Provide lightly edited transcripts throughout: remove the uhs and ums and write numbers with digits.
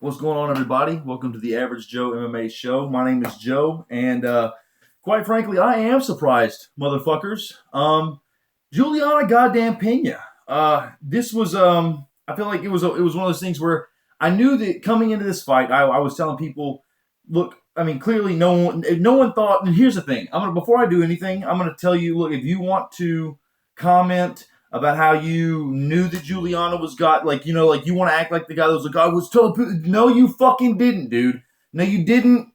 What's going on, everybody? Welcome to the Average Joe MMA show. My name is Joe, and quite frankly, I am surprised, motherfuckers. Juliana goddamn Pena. This was I feel like it was one of those things where I knew that coming into this fight, I was telling people, look, I mean, clearly no one thought. And here's the thing: before I do anything, I'm gonna tell you, look, if you want to comment about how you knew that Juliana was like you want to act like the guy that was like, I was told. No, you fucking didn't, dude. No, you didn't.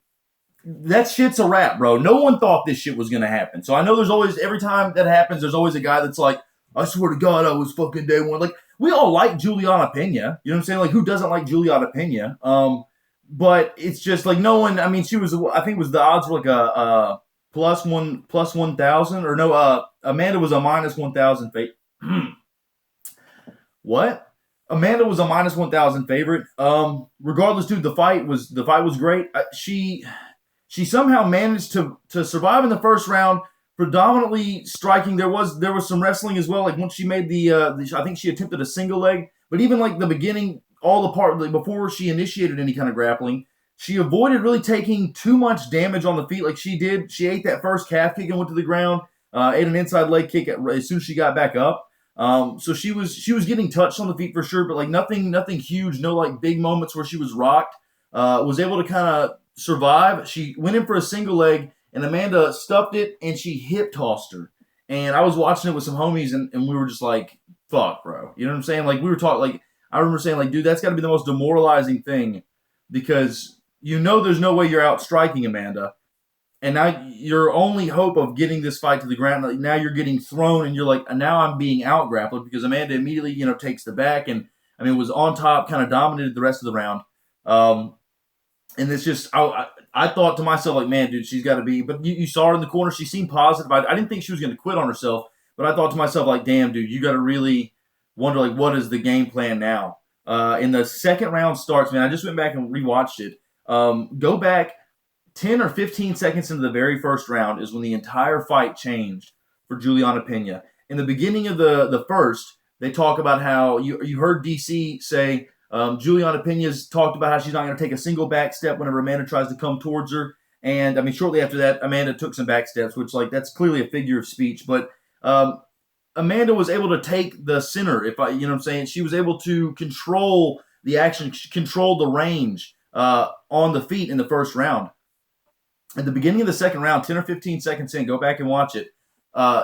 That shit's a wrap, bro. No one thought this shit was gonna happen. So I know there's always, every time that happens, there's always a guy that's like, I swear to God, I was fucking day one. Like, we all like Juliana Pena. You know what I'm saying? Like, who doesn't like Juliana Pena? But it's just like no one. I mean, she was. I think it was the odds were like a plus 1,000, or no. Amanda was a minus 1,000 favorite. What? Amanda was a minus 1,000 favorite. Regardless, dude, the fight was great. She somehow managed to survive in the first round, predominantly striking. There was some wrestling as well. Like once she made I think she attempted a single leg, but even like the beginning, all the part like before she initiated any kind of grappling, she avoided really taking too much damage on the feet like she did. She ate that first calf kick and went to the ground. Ate an inside leg kick as soon as she got back up. So she was getting touched on the feet for sure, but like nothing huge, no like big moments where she was rocked. Was able to kind of survive. She went in for a single leg, and Amanda stuffed it, and she hip tossed her. And I was watching it with some homies, and we were just like, fuck, bro. You know what I'm saying? Like, we were talking, like, I remember saying, like, dude, that's got to be the most demoralizing thing, because you know there's no way you're out striking Amanda. And now your only hope of getting this fight to the ground, like now you're getting thrown, and you're like, now I'm being out grappled, because Amanda immediately, takes the back, and I mean, was on top, kind of dominated the rest of the round. And it's just, I thought to myself, like, man, dude, she's got to be, but you saw her in the corner. She seemed positive. I didn't think she was going to quit on herself, but I thought to myself, like, damn, dude, you got to really wonder, like, what is the game plan now? In the second round starts, man, I just went back and rewatched it. Go back 10 or 15 seconds into the very first round is when the entire fight changed for Juliana Pena. In the beginning of the first, they talk about how you heard DC say Juliana Pena's talked about how she's not going to take a single back step whenever Amanda tries to come towards her. And I mean, shortly after that, Amanda took some back steps, which like that's clearly a figure of speech. But Amanda was able to take the center, you know what I'm saying? She was able to control the action, control the range on the feet in the first round. At the beginning of the second round, 10 or 15 seconds in, go back and watch it.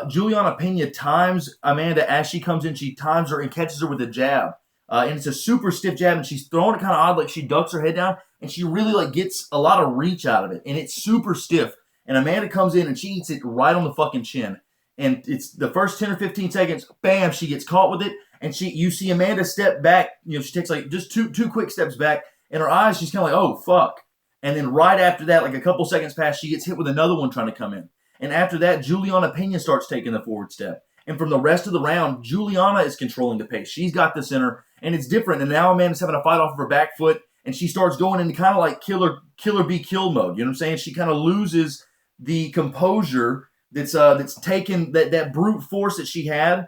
Juliana Pena times Amanda as she comes in. She times her and catches her with a jab. And it's a super stiff jab, and she's throwing it kind of odd, like she ducks her head down, and she really like gets a lot of reach out of it, and it's super stiff. And Amanda comes in, and she eats it right on the fucking chin. And it's the first 10 or 15 seconds, bam, she gets caught with it, and you see Amanda step back. She takes like just two quick steps back, and her eyes, she's kind of like, oh, fuck. And then right after that, like a couple seconds pass, she gets hit with another one trying to come in. And after that, Juliana Pena starts taking the forward step. And from the rest of the round, Juliana is controlling the pace. She's got the center, and it's different. And now Amanda's having a fight off of her back foot, and she starts going into kind of like killer be killed mode. You know what I'm saying? She kind of loses the composure that's taken, that brute force that she had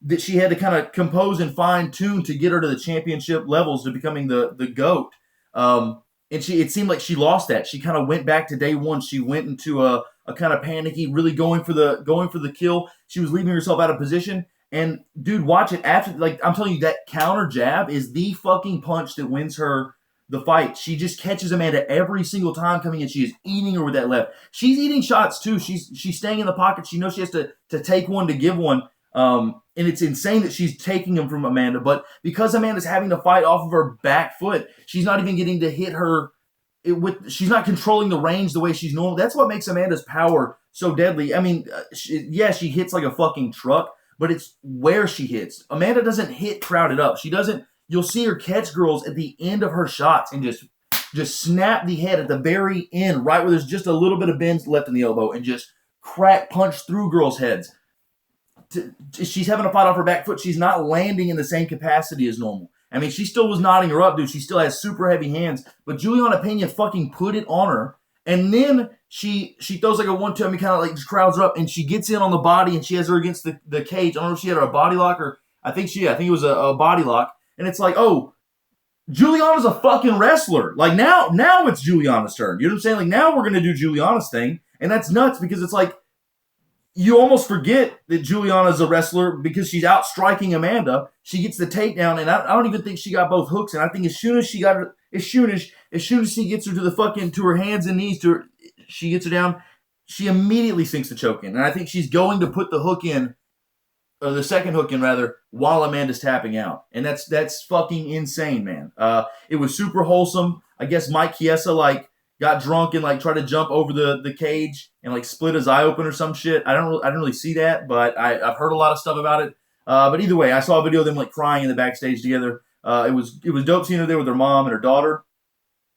to kind of compose and fine tune to get her to the championship levels, to becoming the GOAT. And it seemed like she lost that. She kind of went back to day one. She went into a kind of panicky, really going for the kill. She was leaving herself out of position. And dude, watch it after. Like I'm telling you, that counter jab is the fucking punch that wins her the fight. She just catches Amanda every single time coming in. She is eating her with that left. She's eating shots too. She's staying in the pocket. She knows she has to take one to give one. And it's insane that she's taking them from Amanda. But because Amanda's having to fight off of her back foot, she's not even getting to hit her. She's not controlling the range the way she's normal. That's what makes Amanda's power so deadly. I mean, she hits like a fucking truck, but it's where she hits. Amanda doesn't hit crowded up. She doesn't. You'll see her catch girls at the end of her shots and just snap the head at the very end, right where there's just a little bit of bend left in the elbow, and just crack punch through girls' heads. She's having to fight off her back foot. She's not landing in the same capacity as normal. I mean, she still was knotting her up, dude. She still has super heavy hands. But Juliana Pena fucking put it on her. And then she throws like a 1-2. I mean, kind of like just crowds her up. And she gets in on the body, and she has her against the cage. I don't know if she had her a body lock, or I think it was a body lock. And it's like, oh, Juliana's a fucking wrestler. Like now it's Juliana's turn. You know what I'm saying? Like now we're gonna do Juliana's thing, and that's nuts because it's like you almost forget that Juliana's a wrestler because she's out striking Amanda. She gets the takedown, and I don't even think she got both hooks. And I think as soon as she she gets her to the fucking to her hands and knees, she gets her down. She immediately sinks the choke in, and I think she's going to put the hook in, or the second hook in rather, while Amanda's tapping out, and that's fucking insane, man. It was super wholesome. I guess Mike Chiesa got drunk and tried to jump over the cage and split his eye open or some shit. I didn't really see that, but I've heard a lot of stuff about it. But either way, I saw a video of them crying in the backstage together. It was dope seeing her there with her mom and her daughter.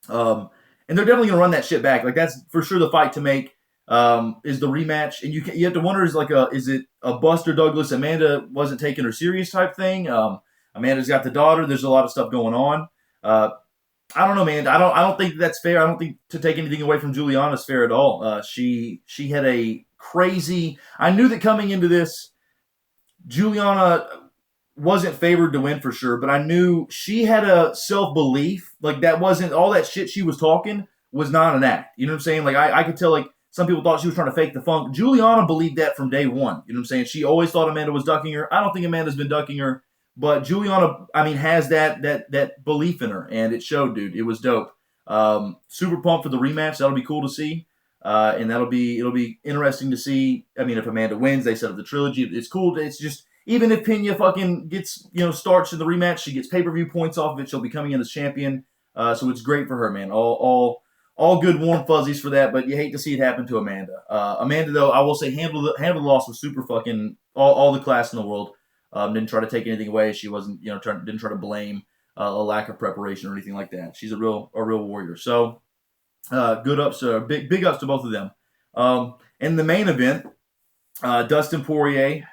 And they're definitely gonna run that shit back. That's for sure the fight to make. Is the rematch, and you have to wonder is it a Buster Douglas Amanda wasn't taking her serious type thing? Amanda's got the daughter. There's a lot of stuff going on. I don't know, man. I don't think that's fair. I don't think to take anything away from Juliana is fair at all. She had a crazy. I knew that coming into this, Juliana wasn't favored to win for sure, but I knew she had a self-belief. That wasn't all that shit she was talking was not an act. You know what I'm saying? I could tell some people thought she was trying to fake the funk. Juliana believed that from day one. You know what I'm saying? She always thought Amanda was ducking her. I don't think Amanda's been ducking her, but Juliana, has that belief in her, and it showed, dude. It was dope. Super pumped for the rematch. That'll be cool to see, and it'll be interesting to see. If Amanda wins, they set up the trilogy. It's cool. It's just even if Pena fucking gets starts in the rematch, she gets pay-per-view points off of it. She'll be coming in as champion. So it's great for her, man. All good warm fuzzies for that, but you hate to see it happen to Amanda. Amanda, though, I will say handled the loss with super fucking all the class in the world. Didn't try to take anything away. She wasn't didn't try to blame a lack of preparation or anything like that. She's a real warrior. So good ups, big ups to both of them. In the main event, Dustin Poirier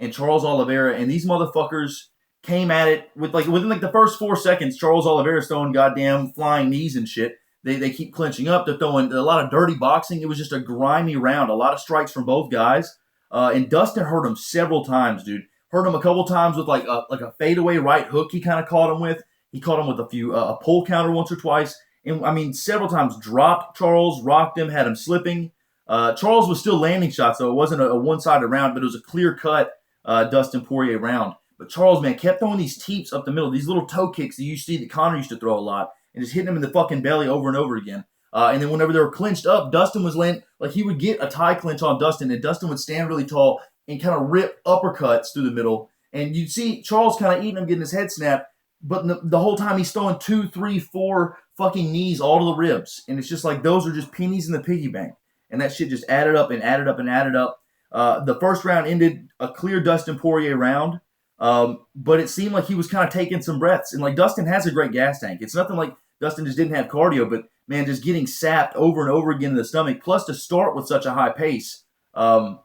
and Charles Oliveira, and these motherfuckers came at it with within the first 4 seconds. Charles Oliveira's throwing goddamn flying knees and shit. They keep clinching up. They're throwing a lot of dirty boxing. It was just a grimy round. A lot of strikes from both guys. And Dustin hurt him several times, dude. Hurt him a couple times with a fadeaway right hook he kind of caught him with. He caught him with a pull counter once or twice. And, several times dropped Charles, rocked him, had him slipping. Charles was still landing shots, though. It wasn't a one-sided round, but it was a clear-cut Dustin Poirier round. But Charles, man, kept throwing these teeps up the middle, these little toe kicks that you see that Conor used to throw a lot, and just hitting him in the fucking belly over and over again. And then whenever they were clinched up, Dustin was landing, he would get a tie clinch on Dustin, and Dustin would stand really tall and kind of rip uppercuts through the middle. And you'd see Charles kind of eating him, getting his head snapped, but the whole time he's throwing 2, 3, 4 fucking knees all to the ribs. And it's just those are just pennies in the piggy bank. And that shit just added up and added up and added up. The first round ended a clear Dustin Poirier round. But it seemed like he was kind of taking some breaths. And Dustin has a great gas tank. It's nothing like Dustin just didn't have cardio, but man, just getting sapped over and over again in the stomach. Plus to start with such a high pace, it kind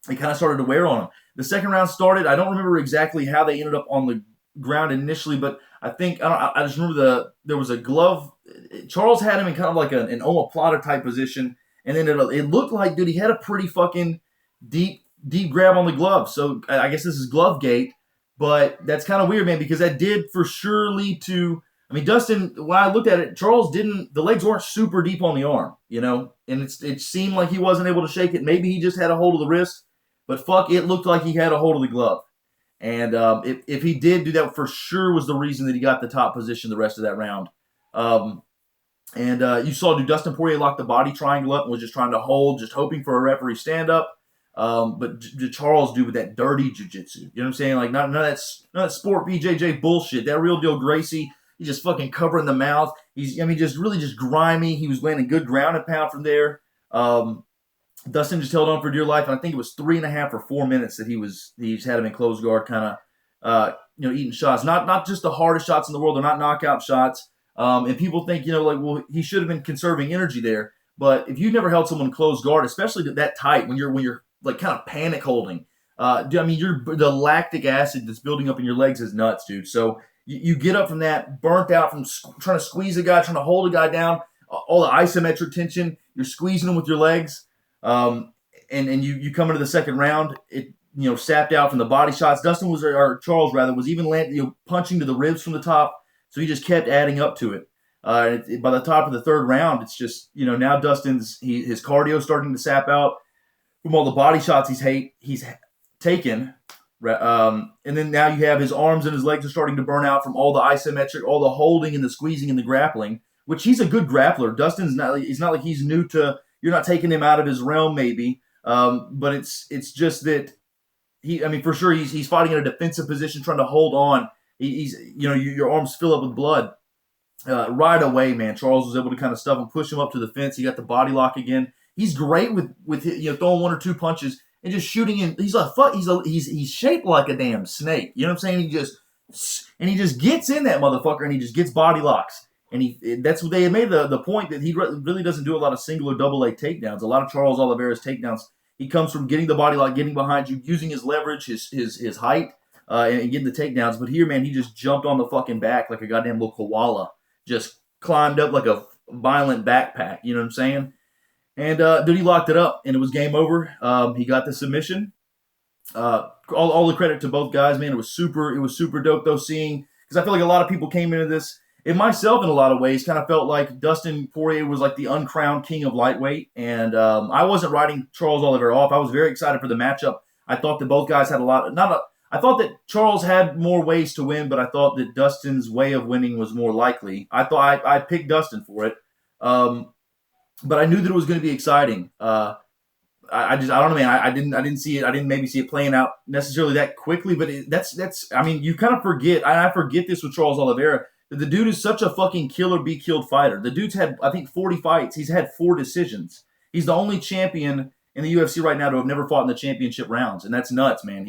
of started to wear on him. The second round started. I don't remember exactly how they ended up on the ground initially, but I think I just remember there was a glove. Charles had him in kind of an omoplata type position, and then it looked like, dude, he had a pretty fucking deep grab on the glove. So I guess this is glove gate. But that's kind of weird, man, because that did for sure lead to. Dustin, when I looked at it, Charles the legs weren't super deep on the arm, and it seemed like he wasn't able to shake it. Maybe he just had a hold of the wrist, but fuck, it looked like he had a hold of the glove. And if he did do that, for sure was the reason that he got the top position the rest of that round. You saw Dustin Poirier lock the body triangle up and was just trying to hold, just hoping for a referee stand-up. But Charles with that dirty jiu-jitsu. You know what I'm saying? None of that sport BJJ bullshit. That real deal Gracie, he's just fucking covering the mouth. He's just grimy. He was landing good ground and pound from there. Dustin just held on for dear life, and I think it was 3.5 or 4 minutes that he just had him in closed guard, kind of eating shots. Not just the hardest shots in the world. They're not knockout shots. And people think well, he should have been conserving energy there. But if you've never held someone closed guard, especially that tight, when you're kind of panic holding, the lactic acid that's building up in your legs is nuts, dude. So you get up from that, burnt out from trying to squeeze a guy, trying to hold a guy down, all the isometric tension, you're squeezing them with your legs, and you come into the second round, it sapped out from the body shots. Charles was even punching to the ribs from the top. So he just kept adding up to it. By the top of the third round, it's just, now Dustin's his cardio starting to sap out from all the body shots he's taken. And then now you have his arms and his legs are starting to burn out from all the isometric, all the holding and the squeezing and the grappling, which he's a good grappler. Dustin's not, he's not like he's new to, you're not taking him out of his realm maybe. But it's just that for sure he's fighting in a defensive position, trying to hold on. Your arms fill up with blood. Right away, man, Charles was able to kind of stuff him, push him up to the fence. He got the body lock again. He's great with throwing one or two punches and just shooting in. He's shaped like a damn snake. You know what I'm saying? He just gets in that motherfucker and he just gets body locks. And that's what they made the point that he really doesn't do a lot of single or double leg takedowns. A lot of Charles Oliveira's takedowns, he comes from getting the body lock, getting behind you, using his leverage, his height, and getting the takedowns. But here, man, he just jumped on the fucking back like a goddamn little koala. Just climbed up like a violent backpack. You know what I'm saying? And dude, he locked it up, and it was game over. He got the submission. All the credit to both guys, man. It was super dope though, seeing, because I feel like a lot of people came into this, and myself in a lot of ways, kind of felt like Dustin Poirier was like the uncrowned king of lightweight, and I wasn't writing Charles Oliveira off. I was very excited for the matchup. I thought that both guys had I thought that Charles had more ways to win, but I thought that Dustin's way of winning was more likely. I picked Dustin for it. But I knew that it was going to be exciting. I don't know, man. I didn't see it. I didn't maybe see it playing out necessarily that quickly. But you kind of forget. And I forget this with Charles Oliveira, that the dude is such a fucking killer, be killed fighter. The dude's had, I think, 40 fights. He's had 4 decisions. He's the only champion in the UFC right now to have never fought in the championship rounds, and that's nuts, man.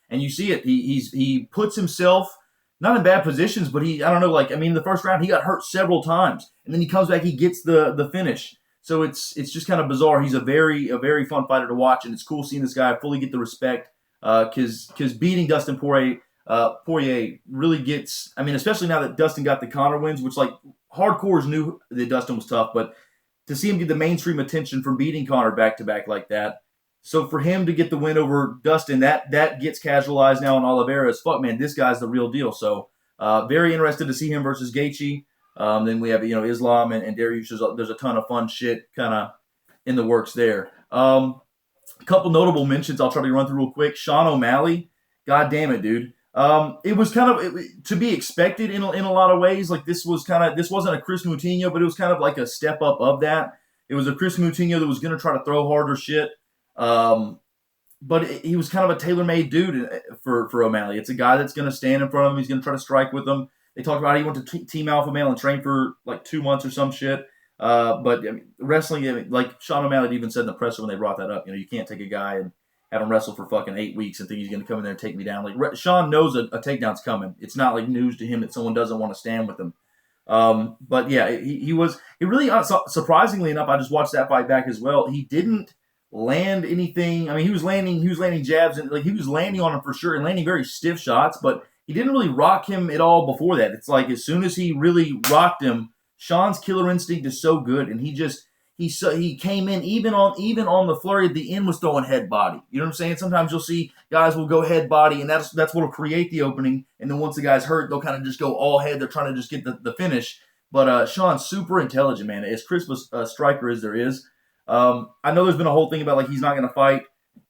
And you see it. He puts himself not in bad positions, but the first round he got hurt several times, and then he comes back, he gets the finish. So it's just kind of bizarre. He's a very fun fighter to watch, and it's cool seeing this guy fully get the respect. Because beating Dustin Poirier really gets. Especially now that Dustin got the Khar wins, which like hardcores knew that Dustin was tough, but to see him get the mainstream attention from beating Khar back to back like that. So for him to get the win over Dustin, that gets casualized now on Oliveira as fuck, man. This guy's the real deal. So very interested to see him versus Gaethje. Then we have Islam and Dariush. There's a ton of fun shit kind of in the works there. A couple notable mentions I'll try to run through real quick. Sean O'Malley, god damn it, dude. It was kind of to be expected in a lot of ways. Like this wasn't a Chris Moutinho, but it was kind of like a step up of that. It was a Chris Moutinho that was going to try to throw harder shit. But he was kind of a tailor-made dude for O'Malley. It's a guy that's going to stand in front of him. He's going to try to strike with him. They talked about how he went to Team Alpha Male and trained for like 2 months or some shit. But wrestling, like Sean O'Malley even said in the presser when they brought that up, you can't take a guy and have him wrestle for fucking 8 weeks and think he's going to come in there and take me down. Like Sean knows a takedown's coming. It's not like news to him that someone doesn't want to stand with him. But yeah, he really, surprisingly enough, I just watched that fight back as well. He didn't land anything. He was landing jabs, and like he was landing on him for sure and landing very stiff shots, but he didn't really rock him at all before that. It's like as soon as he really rocked him, Sean's killer instinct is so good, and he came in even on the flurry at the end was throwing head body. You know what I'm saying? Sometimes you'll see guys will go head body, and that's what'll create the opening, and then once the guy's hurt, they'll kind of just go all head. They're trying to just get the finish. But Sean's super intelligent, man. As crisp a striker as there is. I know there's been a whole thing about like he's not going to fight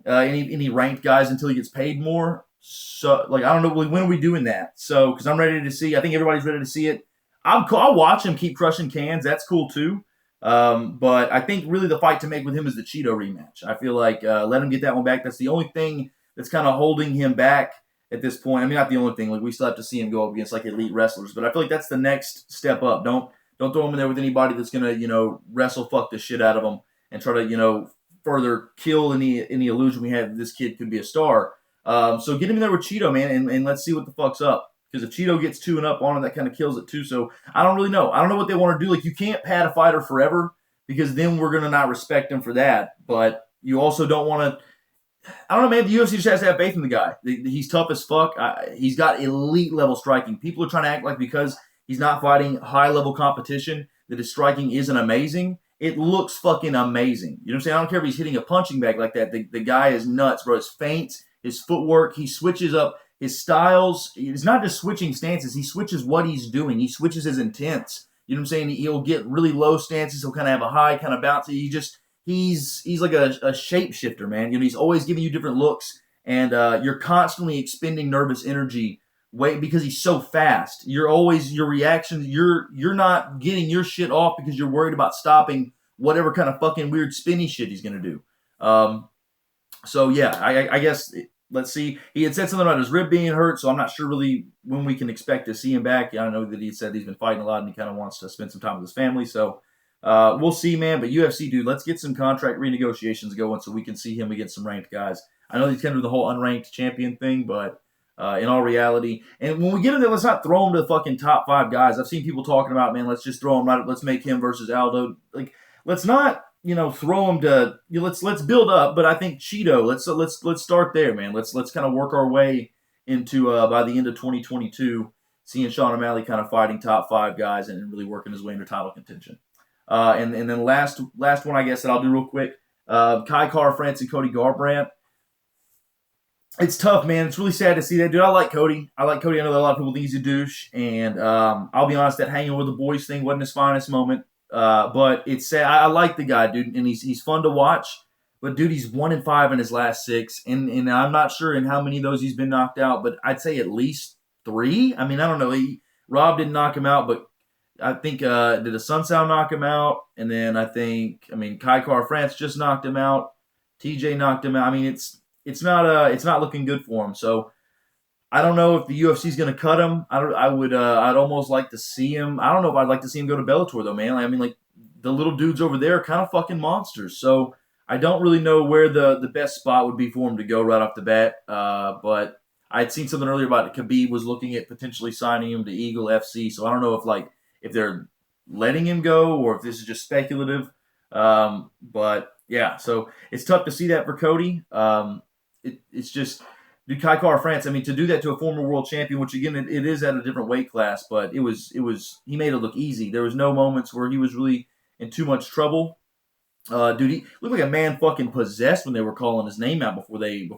any ranked guys until he gets paid more. So like I don't know, when are we doing that? So because I'm ready to see. I think everybody's ready to see it. I'll watch him keep crushing cans. That's cool too. But I think really the fight to make with him is the Cheeto rematch. I feel like let him get that one back. That's the only thing that's kind of holding him back at this point. Not the only thing. Like we still have to see him go up against like elite wrestlers. But I feel like that's the next step up. Don't throw him in there with anybody that's gonna wrestle fuck the shit out of him and try to, further kill any illusion we have that this kid could be a star. So get him in there with Cheeto, man, and let's see what the fuck's up. Because if Cheeto gets 2-0 on him, that kind of kills it too. So I don't really know. I don't know what they want to do. Like, you can't pad a fighter forever because then we're going to not respect him for that. But you also don't want to – I don't know, man. The UFC just has to have faith in the guy. He's tough as fuck. He's got elite-level striking. People are trying to act like because he's not fighting high-level competition that his striking isn't amazing. It looks fucking amazing. You know what I'm saying? I don't care if he's hitting a punching bag like that. The guy is nuts, bro. His feints, his footwork, he switches up. his styles. He's not just switching stances. He switches what he's doing. He switches his intents. You know what I'm saying? He'll get really low stances. He'll kind of have a high, kind of bounce. He's like a shapeshifter, man. You know, he's always giving you different looks, and you're constantly expending nervous energy. Because he's so fast. You're always your reactions. You're not getting your shit off because you're worried about stopping whatever kind of fucking weird spinny shit he's gonna do. So yeah, I guess let's see. He had said something about his rib being hurt, so I'm not sure really when we can expect to see him back. I know that he said he's been fighting a lot and he kind of wants to spend some time with his family. So we'll see, man. But UFC, dude, let's get some contract renegotiations going so we can see him against some ranked guys. I know he's kind of the whole unranked champion thing, but in all reality, and when we get in there, let's not throw him to the fucking top 5 guys. I've seen people talking about, man, let's just throw him right. Let's make him versus Aldo. Like, let's not, throw him to. Let's build up. But I think Cheeto. Let's start there, man. Let's kind of work our way into by the end of 2022, seeing Sean O'Malley kind of fighting top 5 guys and really working his way into title contention. And then last one, I guess that I'll do real quick. Khar, France, and Cody Garbrandt. It's tough, man. It's really sad to see that, dude. I like Cody. I know that a lot of people think he's a douche, and I'll be honest, that hanging with the boys thing wasn't his finest moment. But it's sad. I like the guy, dude, and he's fun to watch. But dude, he's 1-5 in his last 6, and I'm not sure in how many of those he's been knocked out, but I'd say at least 3. I mean, I don't know. Rob didn't knock him out, but I think did a Sunsao knock him out, and then Khar France just knocked him out. TJ knocked him out. I mean, it's not looking good for him. So I don't know if the UFC is going to cut him. I'd almost like to see him. I don't know if I'd like to see him go to Bellator though, man. I mean, like the little dudes over there are kind of fucking monsters. So I don't really know where the best spot would be for him to go right off the bat. But I'd seen something earlier about Khabib was looking at potentially signing him to Eagle FC. So I don't know if they're letting him go or if this is just speculative. But yeah, so it's tough to see that for Cody. It's just, dude, Khar France. I mean, to do that to a former world champion, which again it is at a different weight class, but it was he made it look easy. There was no moments where he was really in too much trouble. Dude, he looked like a man fucking possessed when they were calling his name out before they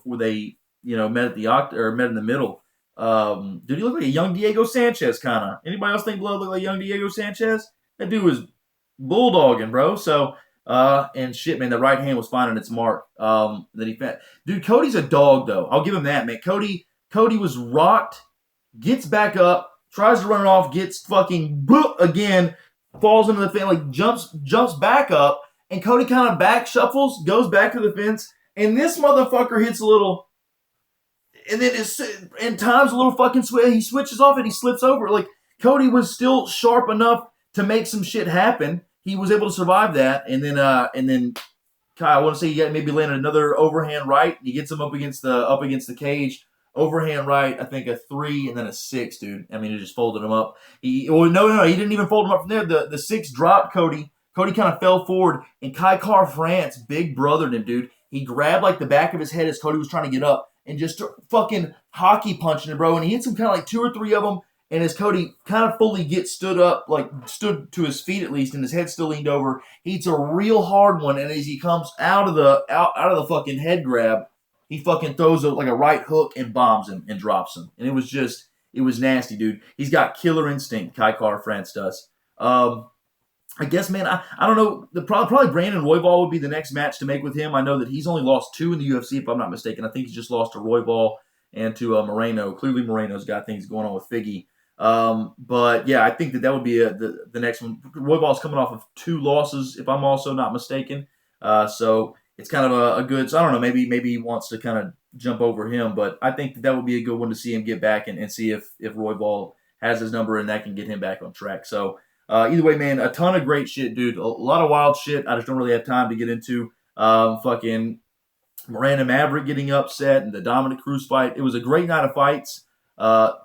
met at the met in the middle. Dude, he looked like a young Diego Sanchez kind of. Anybody else think Blood looked like young Diego Sanchez? That dude was bulldogging, bro. So. And shit, man, the right hand was finding its mark. That he found. Dude, Cody's a dog, though. I'll give him that, man. Cody was rocked, gets back up, tries to run it off, gets fucking boop again, falls into the fence, like jumps back up, and Cody kind of back shuffles, goes back to the fence, and this motherfucker hits a little, and then in times a little fucking he switches off and he slips over. Like Cody was still sharp enough to make some shit happen. He was able to survive that, and then Kyle, I want to say he maybe landed another overhand right. He gets him up against the cage, overhand right. I think a 3 and then a 6, dude. I mean, it just folded him up. He didn't even fold him up from there. The 6 dropped Cody. Cody kind of fell forward, and Khar France big brothered him, dude. He grabbed like the back of his head as Cody was trying to get up, and just fucking hockey punching him, bro. And he hits him kind of like 2 or 3 of them. And as Cody kind of fully stood to his feet at least, and his head still leaned over, he hits a real hard one. And as he comes out of the fucking head grab, he fucking throws like a right hook and bombs him and drops him. And it was nasty, dude. He's got killer instinct, Khar France does. I guess, man, I don't know. Probably Brandon Royval would be the next match to make with him. I know that he's only lost 2 in the UFC, if I'm not mistaken. I think he's just lost to Royval and to Moreno. Clearly, Moreno's got things going on with Figgy. But yeah, I think that would be the next one. Royval's coming off of 2 losses, if I'm also not mistaken. So it's kind of a good. So I don't know. Maybe he wants to kind of jump over him, but I think that would be a good one to see him get back and see if Royval has his number and that can get him back on track. So either way, man, a ton of great shit, dude. A lot of wild shit. I just don't really have time to get into. Fucking Miranda Maverick getting upset and the Dominic Cruz fight. It was a great night of fights.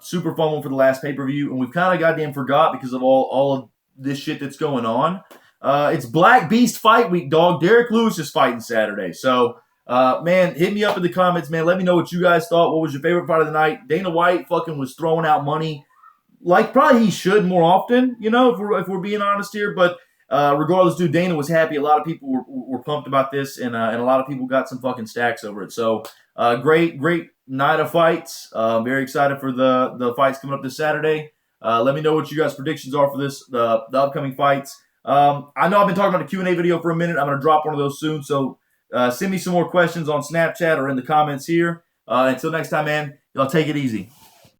Super fun one for the last pay-per-view, and we've kind of goddamn forgot because of all of this shit that's going on. It's Black Beast Fight Week, dog. Derek Lewis is fighting Saturday. So, man, hit me up in the comments, man. Let me know what you guys thought. What was your favorite fight of the night? Dana White fucking was throwing out money like probably he should more often, if we're being honest here. But regardless, dude, Dana was happy. A lot of people were pumped about this, and a lot of people got some fucking stacks over it. So, great night of fights. Very excited for the fights coming up this Saturday. Let me know what you guys' predictions are for the upcoming fights. I know I've been talking about a Q&A video for a minute. I'm going to drop one of those soon. So send me some more questions on Snapchat or in the comments here. Until next time, man, y'all take it easy.